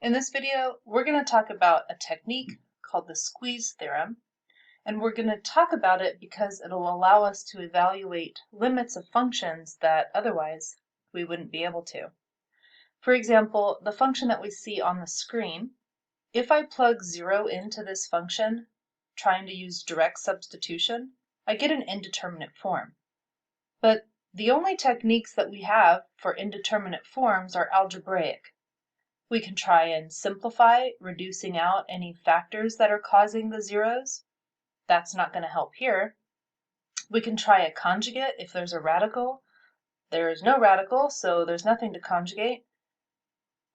In this video, we're going to talk about a technique called the squeeze theorem, and we're going to talk about it because it'll allow us to evaluate limits of functions that otherwise we wouldn't be able to. For example, the function that we see on the screen, if I plug 0 into this function, trying to use direct substitution, I get an indeterminate form. But the only techniques that we have for indeterminate forms are algebraic. We can try and simplify, reducing out any factors that are causing the zeros. That's not going to help here. We can try a conjugate if there's a radical. There is no radical, so there's nothing to conjugate.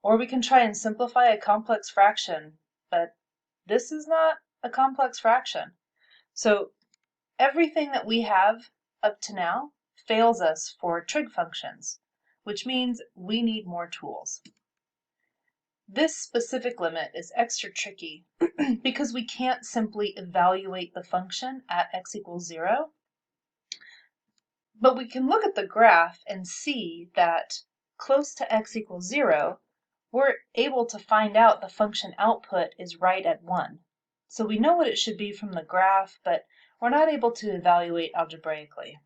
Or we can try and simplify a complex fraction, but this is not a complex fraction. So everything that we have up to now fails us for trig functions, which means we need more tools. This specific limit is extra tricky because we can't simply evaluate the function at x equals 0, but we can look at the graph and see that close to x equals 0, we're able to find out the function output is right at 1. So we know what it should be from the graph, but we're not able to evaluate algebraically.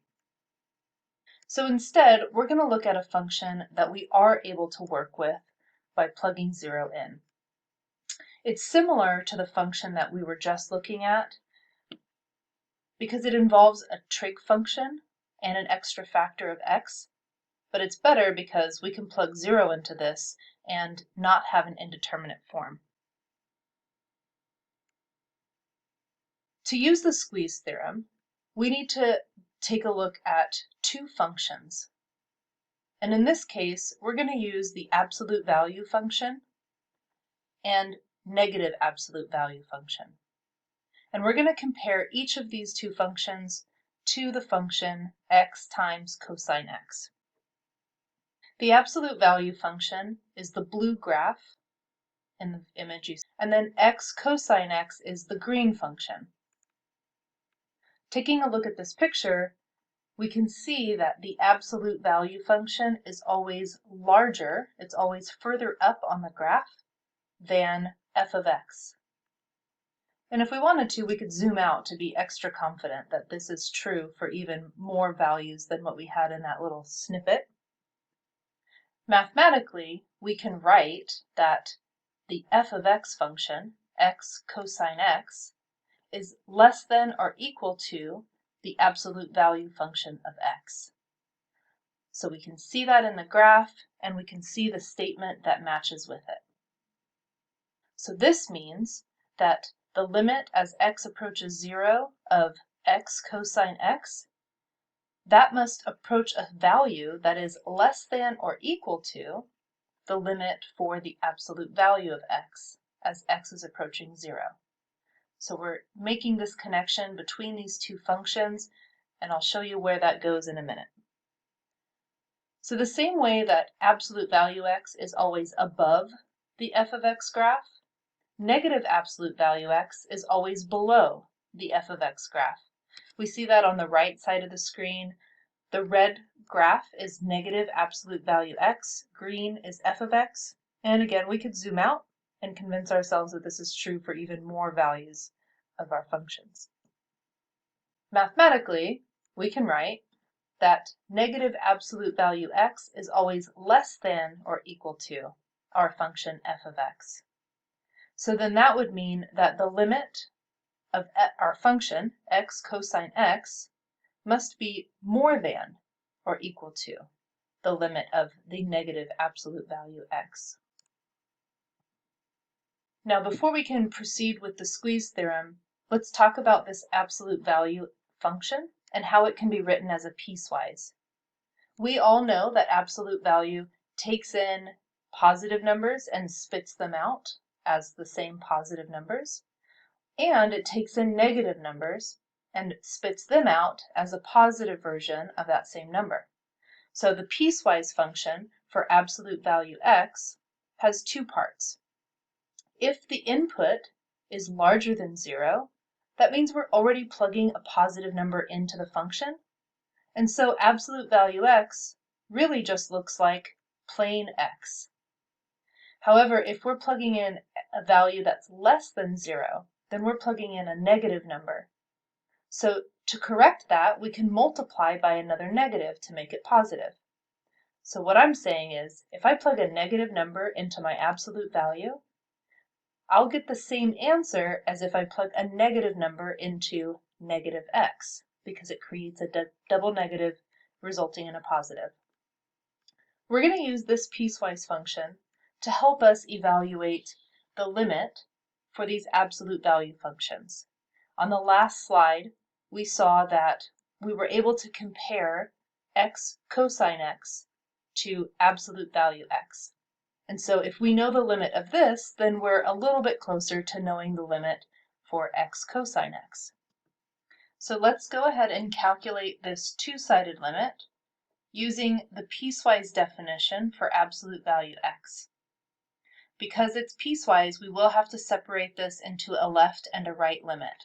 So instead, we're going to look at a function that we are able to work with by plugging 0 in. It's similar to the function that we were just looking at because it involves a trig function and an extra factor of x, but it's better because we can plug 0 into this and not have an indeterminate form. To use the squeeze theorem, we need to take a look at two functions. And in this case, we're going to use the absolute value function and negative absolute value function. And we're going to compare each of these two functions to the function x times cosine x. The absolute value function is the blue graph in the image you see, and then x cosine x is the green function. Taking a look at this picture, we can see that the absolute value function is always larger, it's always further up on the graph than f of x. And if we wanted to, we could zoom out to be extra confident that this is true for even more values than what we had in that little snippet. Mathematically, we can write that the f of x function, x cosine x, is less than or equal to the absolute value function of x. So we can see that in the graph, and we can see the statement that matches with it. So this means that the limit as x approaches 0 of x cosine x, that must approach a value that is less than or equal to the limit for the absolute value of x as x is approaching 0. So we're making this connection between these two functions, and I'll show you where that goes in a minute. So the same way that absolute value x is always above the f of x graph, negative absolute value x is always below the f of x graph. We see that on the right side of the screen. The red graph is negative absolute value x, green is f of x, and again we could zoom out and convince ourselves that this is true for even more values of our functions. Mathematically, we can write that negative absolute value x is always less than or equal to our function f of x. So then that would mean that the limit of our function x cosine x must be more than or equal to the limit of the negative absolute value x. Now, before we can proceed with the squeeze theorem, let's talk about this absolute value function and how it can be written as a piecewise. We all know that absolute value takes in positive numbers and spits them out as the same positive numbers, and it takes in negative numbers and spits them out as a positive version of that same number. So the piecewise function for absolute value x has two parts. If the input is larger than 0, that means we're already plugging a positive number into the function, and so absolute value x really just looks like plain x. However, if we're plugging in a value that's less than 0, then we're plugging in a negative number. So to correct that, we can multiply by another negative to make it positive. So what I'm saying is, if I plug a negative number into my absolute value, I'll get the same answer as if I plug a negative number into negative x, because it creates a double negative resulting in a positive. We're going to use this piecewise function to help us evaluate the limit for these absolute value functions. On the last slide, we saw that we were able to compare x cosine x to absolute value x. And so if we know the limit of this, then we're a little bit closer to knowing the limit for x cosine x. So let's go ahead and calculate this two-sided limit using the piecewise definition for absolute value x. Because it's piecewise, we will have to separate this into a left and a right limit.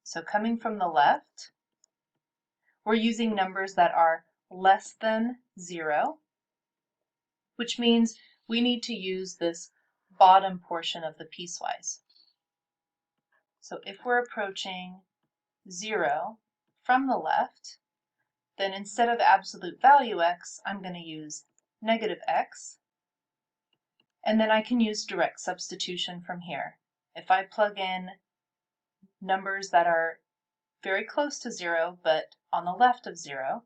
So coming from the left, we're using numbers that are less than 0, which means we need to use this bottom portion of the piecewise. So if we're approaching 0 from the left, then instead of absolute value x, I'm going to use negative x, and then I can use direct substitution from here. If I plug in numbers that are very close to 0, but on the left of 0,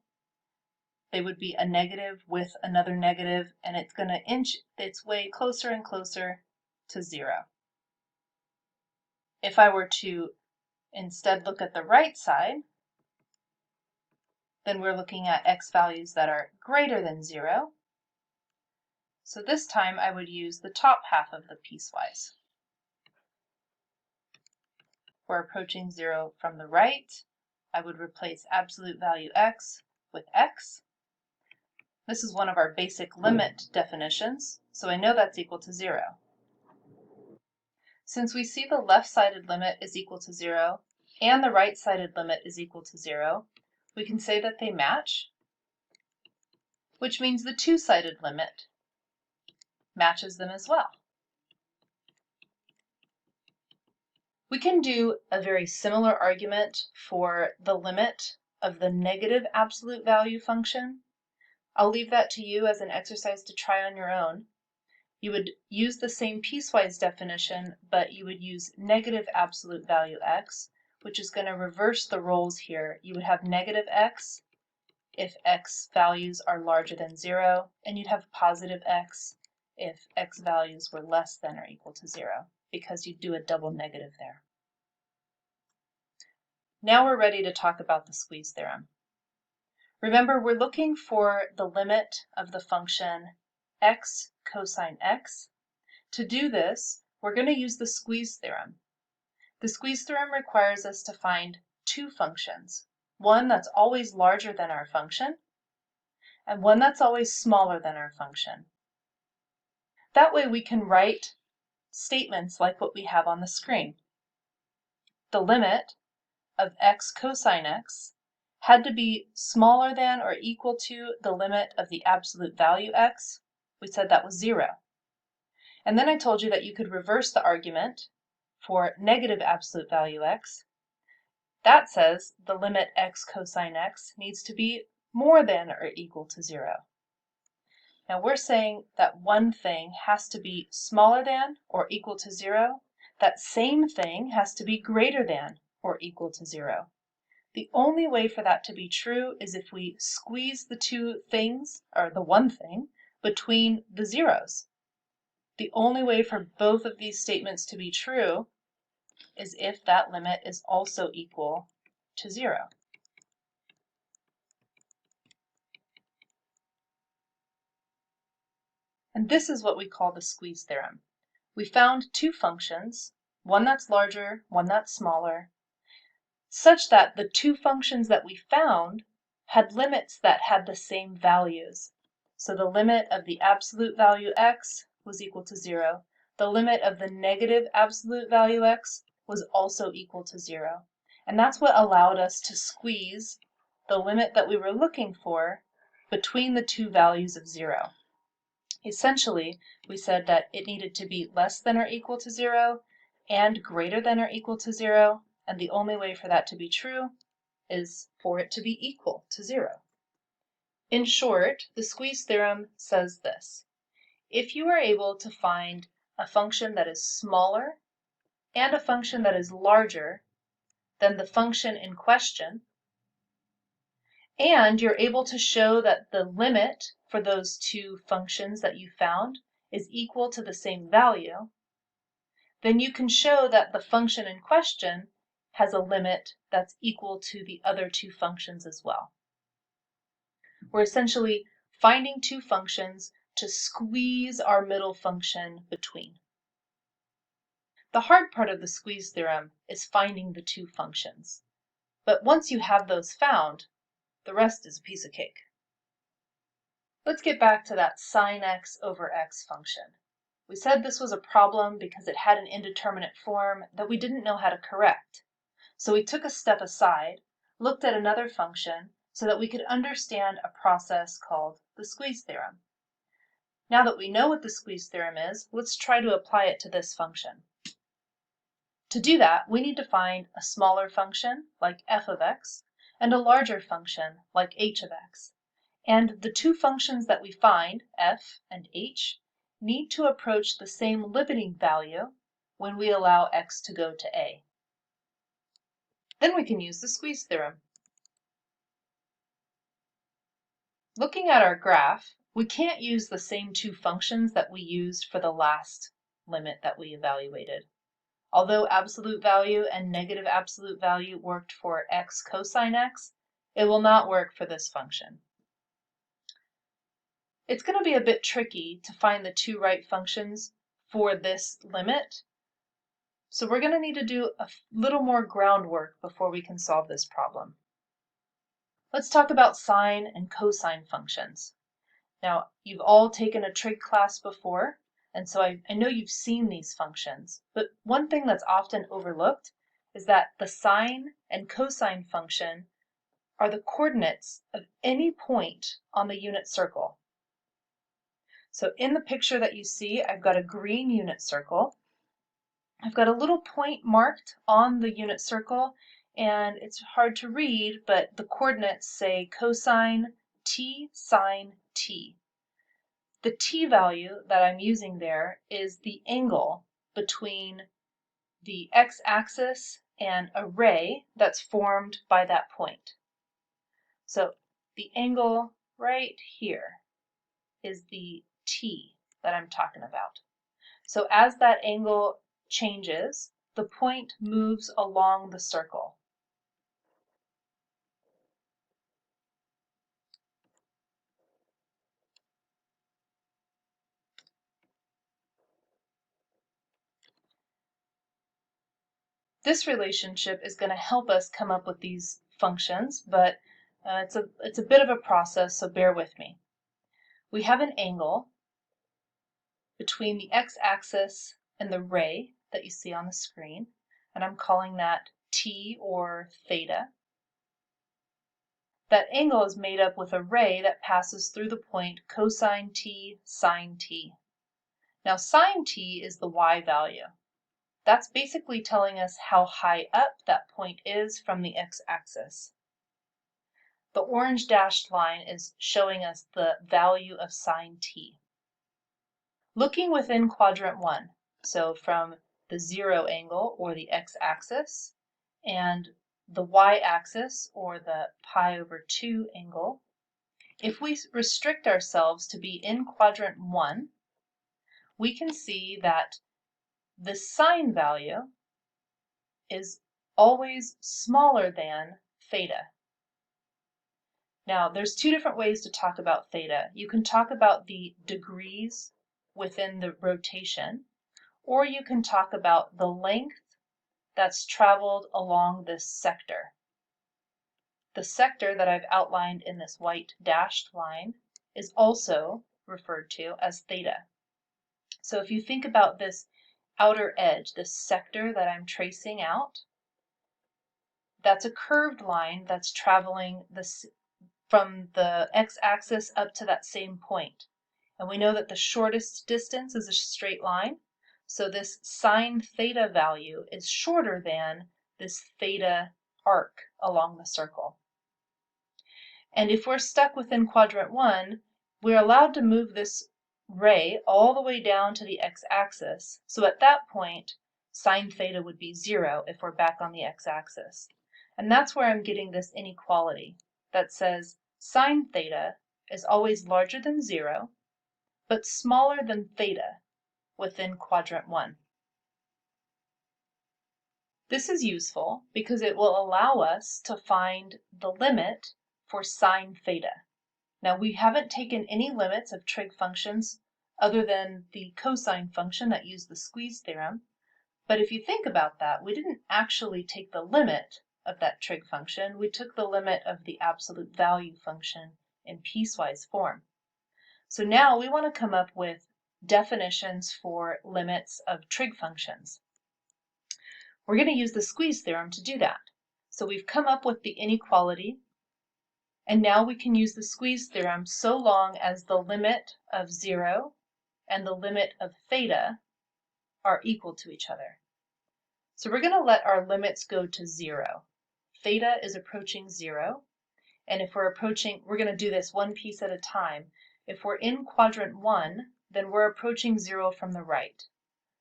they would be a negative with another negative, and it's going to inch its way closer and closer to 0. If I were to instead look at the right side, then we're looking at x values that are greater than 0. So this time I would use the top half of the piecewise. We're approaching 0 from the right. I would replace absolute value x with x. This is one of our basic limit definitions, so I know that's equal to 0. Since we see the left-sided limit is equal to 0 and the right-sided limit is equal to 0, we can say that they match, which means the two-sided limit matches them as well. We can do a very similar argument for the limit of the negative absolute value function. I'll leave that to you as an exercise to try on your own. You would use the same piecewise definition, but you would use negative absolute value x, which is going to reverse the roles here. You would have negative x if x values are larger than 0, and you'd have positive x if x values were less than or equal to 0, because you'd do a double negative there. Now we're ready to talk about the squeeze theorem. Remember, we're looking for the limit of the function x cosine x. To do this, we're going to use the squeeze theorem. The squeeze theorem requires us to find two functions, one that's always larger than our function, and one that's always smaller than our function. That way we can write statements like what we have on the screen. The limit of x cosine x had to be smaller than or equal to the limit of the absolute value x. We said that was 0. And then I told you that you could reverse the argument for negative absolute value x. That says the limit x cosine x needs to be more than or equal to 0. Now we're saying that one thing has to be smaller than or equal to 0. That same thing has to be greater than or equal to 0. The only way for that to be true is if we squeeze the two things, or the one thing, between the zeros. The only way for both of these statements to be true is if that limit is also equal to 0. And this is what we call the squeeze theorem. We found two functions, one that's larger, one that's smaller, such that the two functions that we found had limits that had the same values. So the limit of the absolute value x was equal to 0. The limit of the negative absolute value x was also equal to 0. And that's what allowed us to squeeze the limit that we were looking for between the two values of 0. Essentially, we said that it needed to be less than or equal to 0 and greater than or equal to 0, and the only way for that to be true is for it to be equal to 0. In short, the squeeze theorem says this: if you are able to find a function that is smaller and a function that is larger than the function in question, and you're able to show that the limit for those two functions that you found is equal to the same value, then you can show that the function in question has a limit that's equal to the other two functions as well. We're essentially finding two functions to squeeze our middle function between. The hard part of the squeeze theorem is finding the two functions. But once you have those found, the rest is a piece of cake. Let's get back to that sine x over x function. We said this was a problem because it had an indeterminate form that we didn't know how to correct. So we took a step aside, looked at another function so that we could understand a process called the squeeze theorem. Now that we know what the squeeze theorem is, let's try to apply it to this function. To do that, we need to find a smaller function, like f of x, and a larger function, like h of x. And the two functions that we find, f and h, need to approach the same limiting value when we allow x to go to a. Then we can use the squeeze theorem. Looking at our graph, we can't use the same two functions that we used for the last limit that we evaluated. Although absolute value and negative absolute value worked for x cosine x, it will not work for this function. It's going to be a bit tricky to find the two right functions for this limit, so we're going to need to do a little more groundwork before we can solve this problem. Let's talk about sine and cosine functions. Now, you've all taken a trig class before, and so I know you've seen these functions, but one thing that's often overlooked is that the sine and cosine function are the coordinates of any point on the unit circle. So in the picture that you see, I've got a green unit circle. I've got a little point marked on the unit circle, and it's hard to read, but the coordinates say cosine t sine t. The t value that I'm using there is the angle between the x-axis and a ray that's formed by that point. So the angle right here is the t that I'm talking about. So as that angle changes, the point moves along the circle. This relationship is going to help us come up with these functions, but it's a bit of a process, so bear with me. We have an angle between the x-axis and the ray that you see on the screen, and I'm calling that t or theta. That angle is made up with a ray that passes through the point cosine t sine t. Now sine t is the y value. That's basically telling us how high up that point is from the x-axis. The orange dashed line is showing us the value of sine t. Looking within quadrant 1, so from the 0 angle or the x-axis and the y-axis or the pi over 2 angle, if we restrict ourselves to be in quadrant 1, we can see that the sine value is always smaller than theta. Now, there's two different ways to talk about theta. You can talk about the degrees within the rotation, or you can talk about the length that's traveled along this sector. The sector that I've outlined in this white dashed line is also referred to as theta. So if you think about this outer edge, this sector that I'm tracing out, that's a curved line that's traveling from the x-axis up to that same point. And we know that the shortest distance is a straight line. So this sine theta value is shorter than this theta arc along the circle. And if we're stuck within quadrant 1, we're allowed to move this ray all the way down to the x-axis. So at that point, sine theta would be 0 if we're back on the x-axis. And that's where I'm getting this inequality that says sine theta is always larger than 0, but smaller than theta within quadrant 1. This is useful because it will allow us to find the limit for sine theta. Now we haven't taken any limits of trig functions other than the cosine function that used the squeeze theorem, but if you think about that, we didn't actually take the limit of that trig function, we took the limit of the absolute value function in piecewise form. So now we want to come up with definitions for limits of trig functions. We're going to use the squeeze theorem to do that. So we've come up with the inequality, and now we can use the squeeze theorem so long as the limit of 0 and the limit of theta are equal to each other. So we're going to let our limits go to 0. Theta is approaching 0, and if we're going to do this one piece at a time. If we're in quadrant 1, then we're approaching 0 from the right.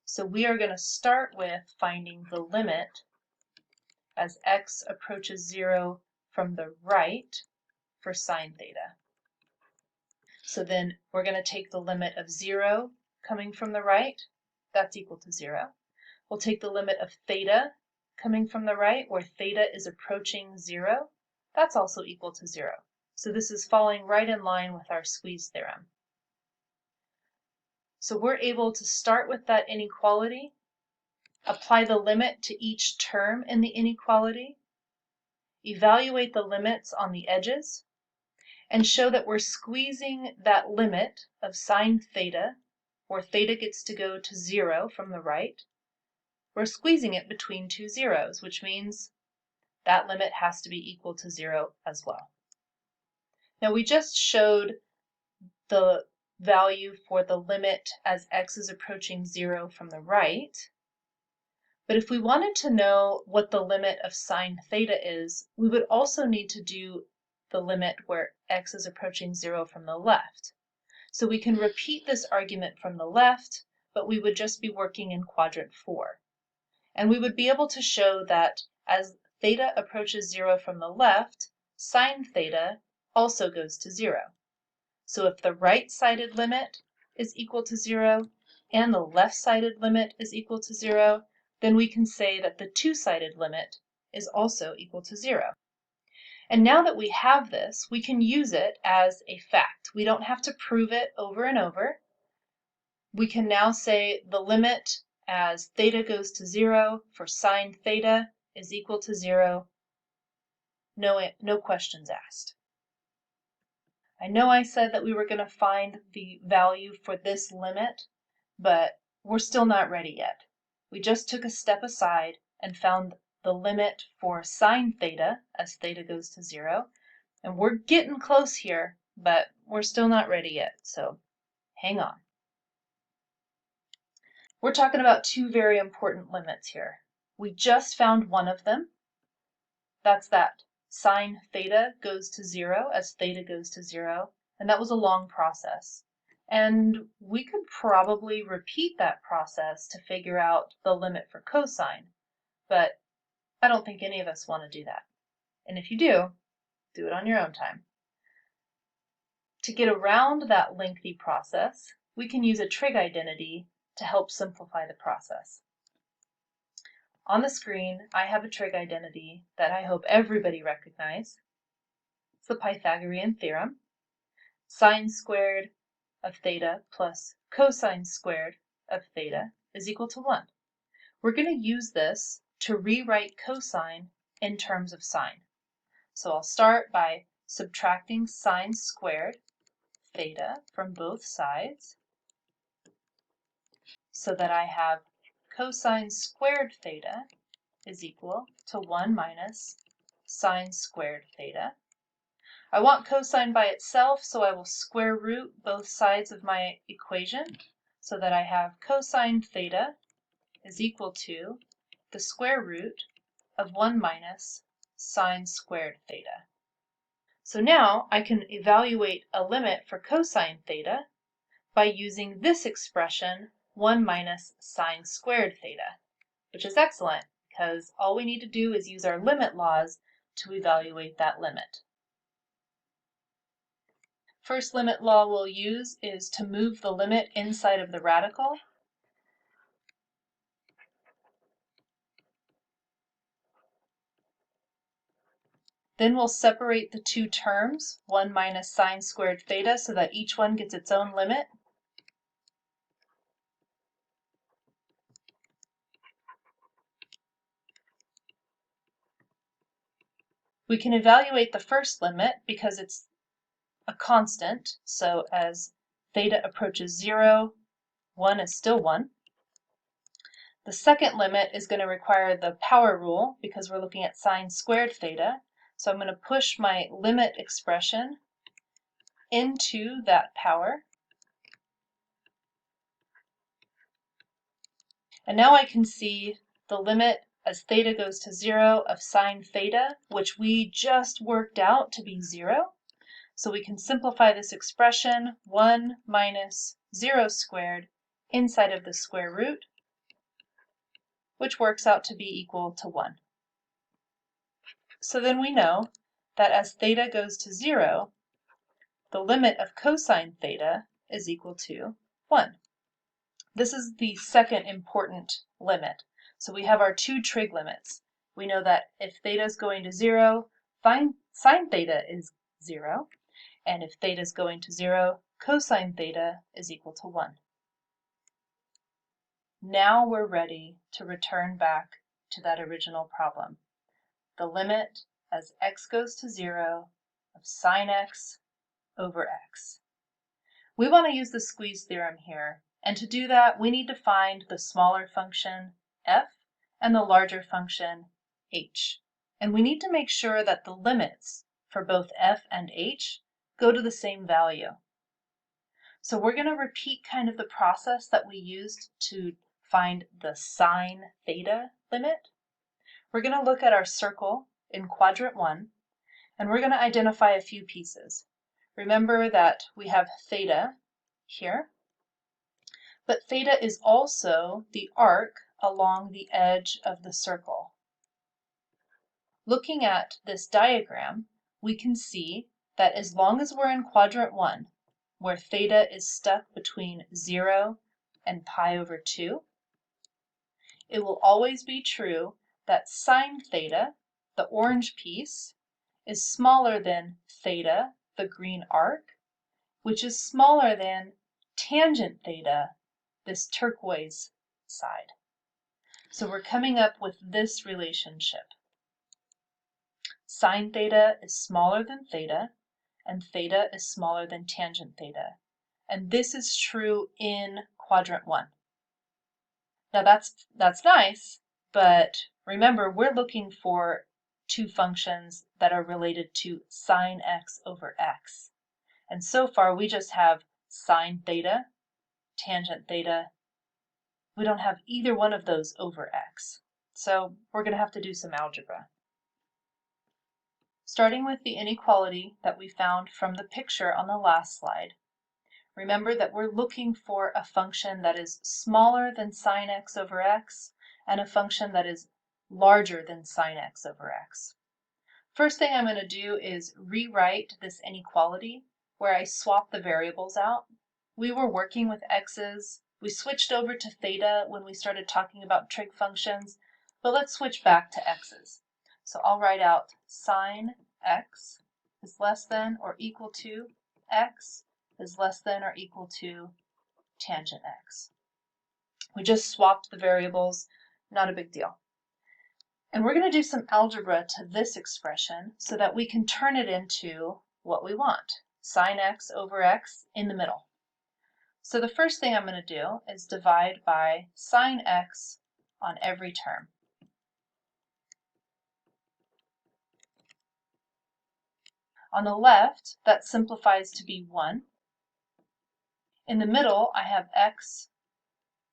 So we are going to start with finding the limit as x approaches 0 from the right for sine theta. So then we're going to take the limit of 0 coming from the right, that's equal to 0. We'll take the limit of theta coming from the right, where theta is approaching 0, that's also equal to 0. So this is falling right in line with our squeeze theorem. So we're able to start with that inequality, apply the limit to each term in the inequality, evaluate the limits on the edges, and show that we're squeezing that limit of sine theta, where theta gets to go to 0 from the right. We're squeezing it between two zeros, which means that limit has to be equal to 0 as well. Now we just showed the value for the limit as x is approaching 0 from the right. But if we wanted to know what the limit of sine theta is, we would also need to do the limit where x is approaching 0 from the left. So we can repeat this argument from the left, but we would just be working in quadrant 4. And we would be able to show that as theta approaches 0 from the left, sine theta also goes to 0. So if the right-sided limit is equal to 0 and the left-sided limit is equal to 0, then we can say that the two-sided limit is also equal to 0. And now that we have this, we can use it as a fact. We don't have to prove it over and over. We can now say the limit as theta goes to 0 for sine theta is equal to 0. No questions asked. I know I said that we were going to find the value for this limit, but we're still not ready yet. We just took a step aside and found the limit for sine theta as theta goes to 0. And we're getting close here, but we're still not ready yet, so hang on. We're talking about two very important limits here. We just found one of them. That's that sine theta goes to 0 as theta goes to 0, and that was a long process. And we could probably repeat that process to figure out the limit for cosine, but I don't think any of us want to do that. And if you do it on your own time. To get around that lengthy process, we can use a trig identity to help simplify the process. On the screen, I have a trig identity that I hope everybody recognizes. It's the Pythagorean theorem. Sine squared of theta plus cosine squared of theta is equal to 1. We're going to use this to rewrite cosine in terms of sine. So I'll start by subtracting sine squared theta from both sides so that I have cosine squared theta is equal to 1 minus sine squared theta. I want cosine by itself, so I will square root both sides of my equation so that I have cosine theta is equal to the square root of 1 minus sine squared theta. So now I can evaluate a limit for cosine theta by using this expression, 1 minus sine squared theta, which is excellent because all we need to do is use our limit laws to evaluate that limit. First limit law we'll use is to move the limit inside of the radical. Then we'll separate the two terms, 1 minus sine squared theta, so that each one gets its own limit. We can evaluate the first limit because it's a constant, so as theta approaches 0, 1 is still 1. The second limit is going to require the power rule because we're looking at sine squared theta. So I'm going to push my limit expression into that power. And now I can see the limit as theta goes to 0 of sine theta, which we just worked out to be 0. So we can simplify this expression, 1 minus 0 squared inside of the square root, which works out to be equal to 1. So then we know that as theta goes to 0, the limit of cosine theta is equal to 1. This is the second important limit. So we have our two trig limits. We know that if theta is going to 0, sine theta is 0. And if theta is going to 0, cosine theta is equal to 1. Now we're ready to return back to that original problem. The limit as x goes to 0 of sine x over x. We want to use the squeeze theorem here, and to do that we need to find the smaller function f and the larger function h. And we need to make sure that the limits for both f and h go to the same value. So we're going to repeat kind of the process that we used to find the sine theta limit. We're going to look at our circle in quadrant 1, and we're going to identify a few pieces. Remember that we have theta here, but theta is also the arc along the edge of the circle. Looking at this diagram, we can see that as long as we're in quadrant 1, where theta is stuck between 0 and pi over 2, it will always be true that sine theta, the orange piece, is smaller than theta, the green arc, which is smaller than tangent theta, this turquoise side. So we're coming up with this relationship. Sine theta is smaller than theta, and theta is smaller than tangent theta. And this is true in quadrant 1. Now that's nice, but remember we're looking for two functions that are related to sine x over x. And so far we just have sine theta, tangent theta. We don't have either one of those over x. So we're going to have to do some algebra. Starting with the inequality that we found from the picture on the last slide, remember that we're looking for a function that is smaller than sine x over x and a function that is larger than sine x over x. First thing I'm going to do is rewrite this inequality where I swap the variables out. We were working with x's. We switched over to theta when we started talking about trig functions, but let's switch back to x's. So I'll write out sine x is less than or equal to x is less than or equal to tangent x. We just swapped the variables, not a big deal. And we're going to do some algebra to this expression so that we can turn it into what we want, sine x over x in the middle. So the first thing I'm going to do is divide by sine x on every term. On the left, that simplifies to be 1. In the middle, I have x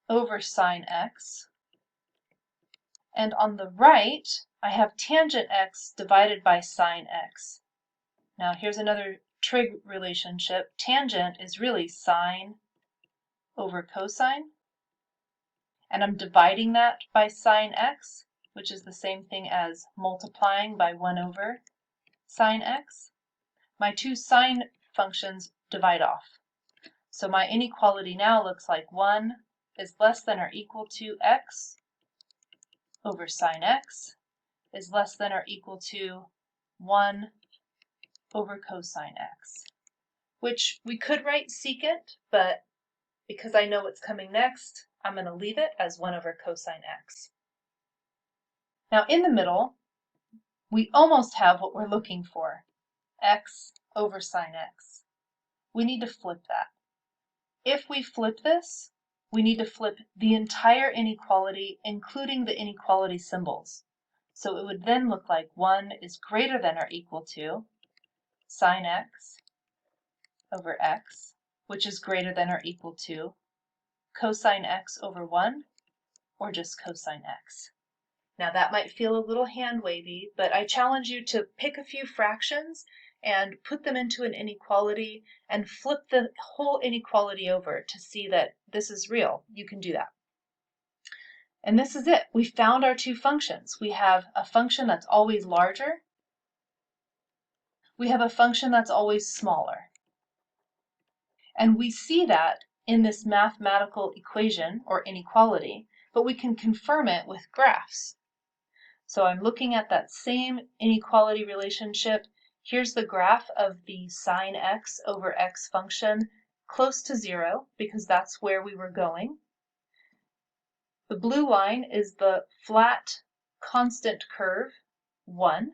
over sine x. And on the right, I have tangent x divided by sine x. Now here's another trig relationship. Tangent is really sine over cosine. And I'm dividing that by sine x, which is the same thing as multiplying by 1 over sine x. My two sine functions divide off. So my inequality now looks like 1 is less than or equal to x over sine x is less than or equal to 1 over cosine x, which we could write secant, but because I know what's coming next, I'm going to leave it as 1 over cosine x. Now in the middle, we almost have what we're looking for, x over sine x. We need to flip that. If we flip this, we need to flip the entire inequality, including the inequality symbols. So it would then look like 1 is greater than or equal to sine x over x, which is greater than or equal to cosine x over 1, or just cosine x. Now that might feel a little hand-wavy, but I challenge you to pick a few fractions and put them into an inequality and flip the whole inequality over to see that this is real. You can do that. And this is it. We found our two functions. We have a function that's always larger. We have a function that's always smaller. And we see that in this mathematical equation or inequality, but we can confirm it with graphs. So I'm looking at that same inequality relationship. Here's the graph of the sine x over x function close to 0, because that's where we were going. The blue line is the flat constant curve, 1.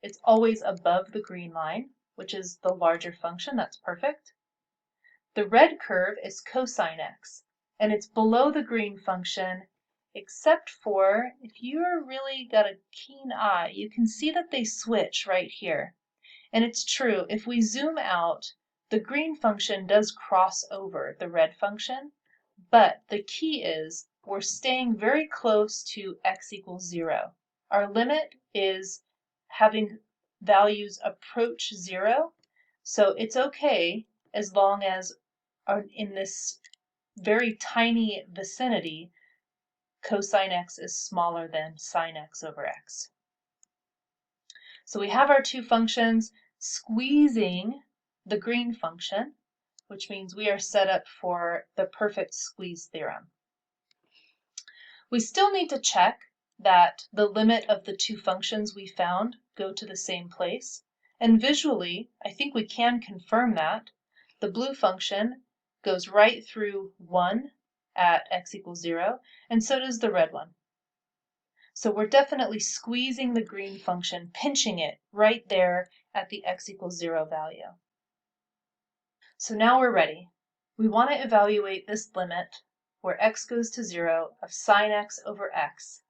It's always above the green line, which is the larger function. That's perfect. The red curve is cosine x, and it's below the green function, except for, if you're really got a keen eye, you can see that they switch right here. And it's true, if we zoom out, the green function does cross over the red function, but the key is we're staying very close to x equals 0. Our limit is having values approach 0, so it's okay as long as in this very tiny vicinity, cosine x is smaller than sine x over x. So we have our two functions squeezing the green function, which means we are set up for the perfect squeeze theorem. We still need to check that the limit of the two functions we found go to the same place. And visually, I think we can confirm that. The blue function goes right through 1 at x equals 0, and so does the red one. So we're definitely squeezing the green function, pinching it right there at the x equals 0 value. So now we're ready. We want to evaluate this limit where x goes to 0 of sine x over x.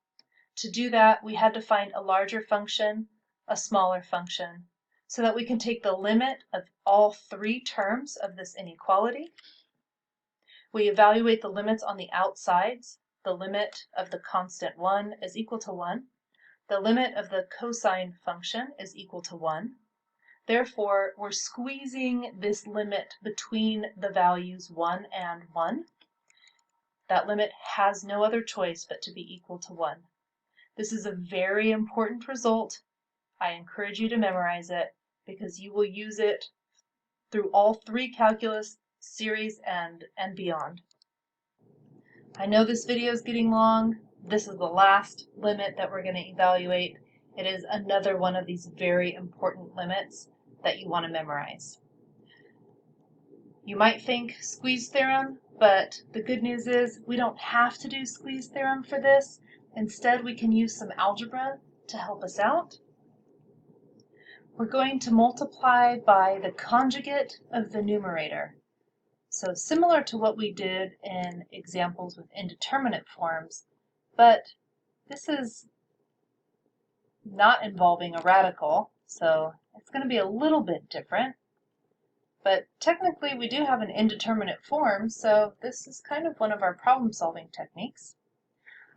To do that, we had to find a larger function, a smaller function, so that we can take the limit of all three terms of this inequality. We evaluate the limits on the outsides. The limit of the constant 1 is equal to 1. The limit of the cosine function is equal to 1. Therefore, we're squeezing this limit between the values 1 and 1. That limit has no other choice but to be equal to 1. This is a very important result. I encourage you to memorize it because you will use it through all three calculus series and beyond. I know this video is getting long. This is the last limit that we're going to evaluate. It is another one of these very important limits that you want to memorize. You might think squeeze theorem, but the good news is we don't have to do squeeze theorem for this. Instead, we can use some algebra to help us out. We're going to multiply by the conjugate of the numerator. So similar to what we did in examples with indeterminate forms, but this is not involving a radical, So it's going to be a little bit different. But technically we do have an indeterminate form, so this is kind of one of our problem-solving techniques.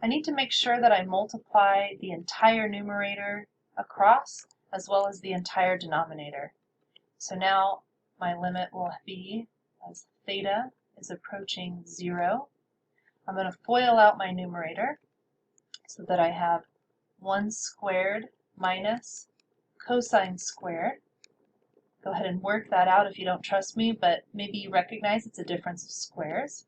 I need to make sure that I multiply the entire numerator across as well as the entire denominator. So now my limit will be, as theta is approaching 0, I'm going to FOIL out my numerator so that I have 1 squared minus cosine squared. Go ahead and work that out if you don't trust me, but maybe you recognize it's a difference of squares.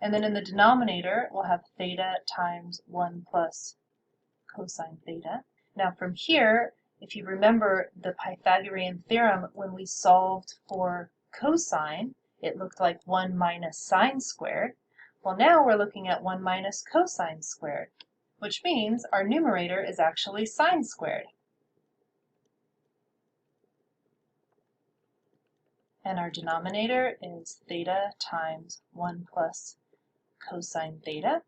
And then in the denominator, we'll have theta times 1 plus cosine theta. Now from here, if you remember the Pythagorean theorem, when we solved for cosine, it looked like 1 minus sine squared. Well, now we're looking at 1 minus cosine squared, which means our numerator is actually sine squared. And our denominator is theta times 1 plus cosine theta.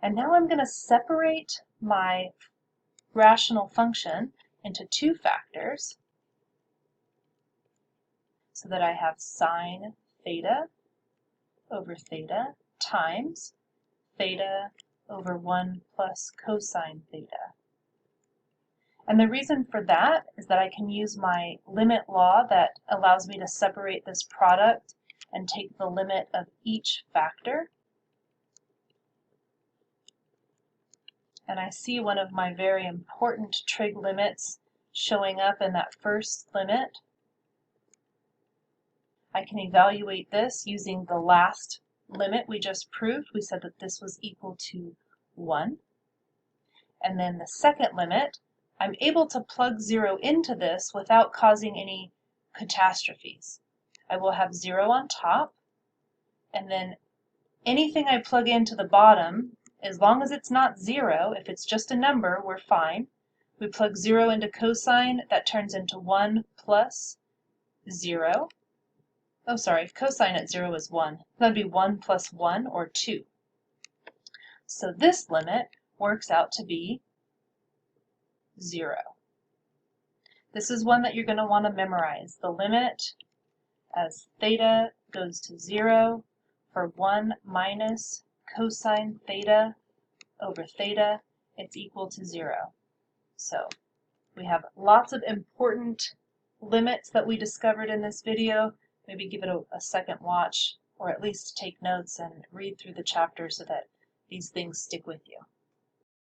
And now I'm going to separate my rational function into two factors so that I have sine theta over theta times theta over 1 plus cosine theta. And the reason for that is that I can use my limit law that allows me to separate this product and take the limit of each factor. And I see one of my very important trig limits showing up in that first limit. I can evaluate this using the last limit we just proved. We said that this was equal to 1. And then the second limit, I'm able to plug 0 into this without causing any catastrophes. I will have 0 on top, and then anything I plug into the bottom, as long as it's not 0, if it's just a number, we're fine. We plug 0 into cosine, that turns into 1 plus 0. Oh, sorry, cosine at 0 is 1. That'd be 1 plus 1, or 2. So this limit works out to be 0. This is one that you're going to want to memorize. The limit as theta goes to 0 for 1 minus cosine theta over theta, it's equal to 0. So we have lots of important limits that we discovered in this video. Maybe give it a second watch, or at least take notes and read through the chapter so that these things stick with you.